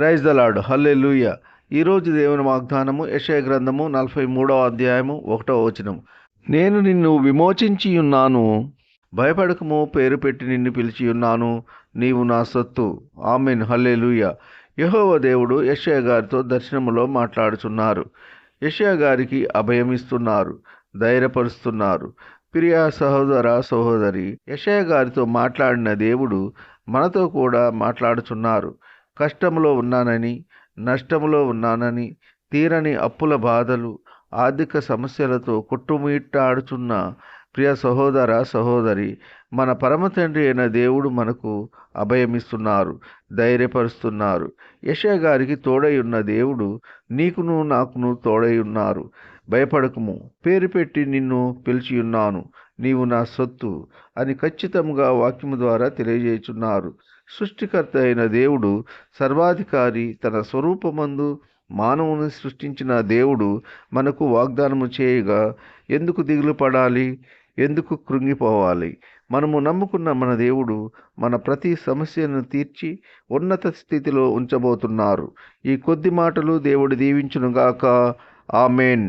Praise the lord. హల్లెలూయా. ఈరోజు దేవుని వాగ్దానము యెషయా గ్రంథము 43వ అధ్యాయము 1వ వచనం. నేను నిన్ను విమోచించి ఉన్నాను, భయపడకము, పేరు పెట్టి నిన్ను పిలిచి ఉన్నాను, నీవు నా సొత్తు. ఆమేన్. హల్లెలూయా. యెహోవా దేవుడు యెషయా గారితో దర్శనములో మాట్లాడుచున్నారు. యెషయా గారికి అభయమిస్తున్నారు, ధైర్యపరుస్తున్నారు. ప్రియ సహోదర సహోదరి, యెషయా గారితో మాట్లాడిన దేవుడు మనతో కూడా మాట్లాడుచున్నారు. కష్టంలో ఉన్నానని, నష్టంలో ఉన్నానని, తీరని అప్పుల బాధలు, ఆర్థిక సమస్యలతో కొట్టుమిట్టాడుచున్న ప్రియ సహోదర సహోదరి, మన పరమ తండ్రి అయిన దేవుడు మనకు అభయమిస్తున్నారు, ధైర్యపరుస్తున్నారు. యెషయా గారికి తోడై ఉన్న దేవుడు నీకును నాకును తోడై ఉన్నారు. భయపడకుము, పేరు పెట్టి నిన్ను పిలిచి ఉన్నాను, నీవు నా సొత్తు అని ఖచ్చితంగా వాక్యము ద్వారా తెలియజేయుచున్నారు. సృష్టికర్త అయిన దేవుడు, సర్వాధికారి, తన స్వరూపమందు మానవుని సృష్టించిన దేవుడు మనకు వాగ్దానము చేయగా ఎందుకు దిగులు పడాలి, ఎందుకు కృంగిపోవాలి? మనము నమ్ముకున్న మన దేవుడు మన ప్రతి సమస్యను తీర్చి ఉన్నత స్థితిలో ఉంచబోతున్నారు. ఈ కొద్ది మాటలు దేవుడు దీవించునుగాక. ఆమేన్.